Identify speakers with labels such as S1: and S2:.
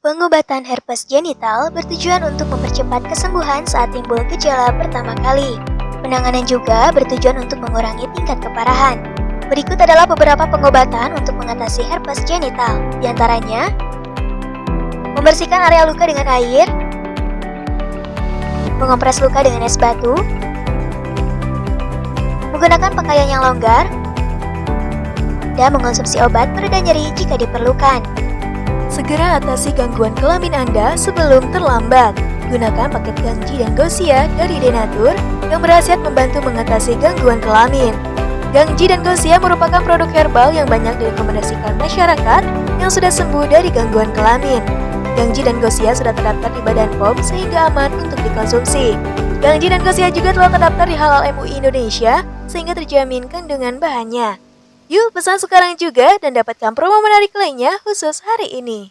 S1: Pengobatan herpes genital bertujuan untuk mempercepat kesembuhan saat timbul gejala pertama kali. Penanganan juga bertujuan untuk mengurangi tingkat keparahan. Berikut adalah beberapa pengobatan untuk mengatasi herpes genital. Di antaranya, membersihkan area luka dengan air, mengompres luka dengan es batu, menggunakan pakaian yang longgar, dan mengonsumsi obat pereda nyeri jika diperlukan.
S2: Segera atasi gangguan kelamin Anda sebelum terlambat. Gunakan paket Gangji dan Gosia dari Denatur yang berhasil membantu mengatasi gangguan kelamin. Gangji dan Gosia merupakan produk herbal yang banyak direkomendasikan masyarakat yang sudah sembuh dari gangguan kelamin. Gangji dan Gosia sudah terdaftar di Badan POM sehingga aman untuk dikonsumsi. Gangji dan Gosia juga telah terdaftar di Halal MUI Indonesia sehingga terjamin kandungan bahannya. Yuk pesan sekarang juga dan dapatkan promo menarik lainnya khusus hari ini.